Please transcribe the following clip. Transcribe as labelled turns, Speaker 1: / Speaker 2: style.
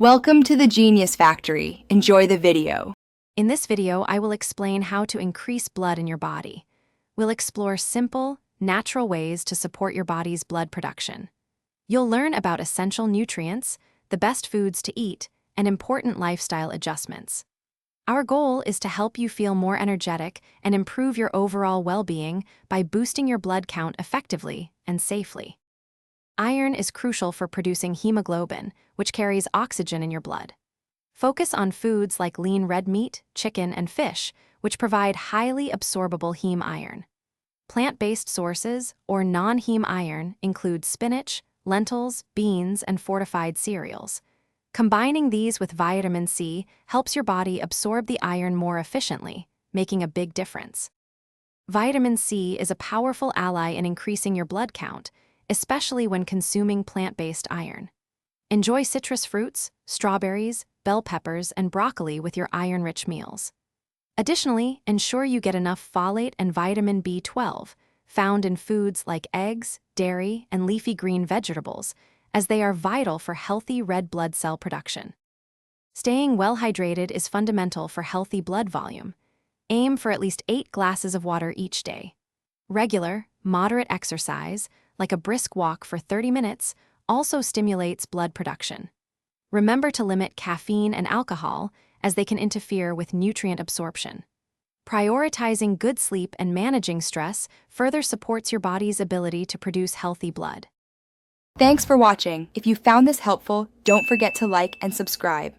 Speaker 1: Welcome to the Genius Factory. Enjoy the video.
Speaker 2: In this video, I will explain how to increase blood in your body. We'll explore simple, natural ways to support your body's blood production. You'll learn about essential nutrients, the best foods to eat, and important lifestyle adjustments. Our goal is to help you feel more energetic and improve your overall well-being by boosting your blood count effectively and safely. Iron is crucial for producing hemoglobin, which carries oxygen in your blood. Focus on foods like lean red meat, chicken, and fish, which provide highly absorbable heme iron. Plant-based sources, or non-heme iron, include spinach, lentils, beans, and fortified cereals. Combining these with vitamin C helps your body absorb the iron more efficiently, making a big difference. Vitamin C is a powerful ally in increasing your blood count, especially when consuming plant-based iron. Enjoy citrus fruits, strawberries, bell peppers, and broccoli with your iron-rich meals. Additionally, ensure you get enough folate and vitamin B12, found in foods like eggs, dairy, and leafy green vegetables, as they are vital for healthy red blood cell production. Staying well hydrated is fundamental for healthy blood volume. Aim for at least 8 glasses of water each day. Regular, moderate exercise, like a brisk walk for 30 minutes, also stimulates blood production. Remember to limit caffeine and alcohol, as they can interfere with nutrient absorption. Prioritizing good sleep and managing stress further supports your body's ability to produce healthy blood.
Speaker 1: Thanks for watching. If you found this helpful, don't forget to like and subscribe.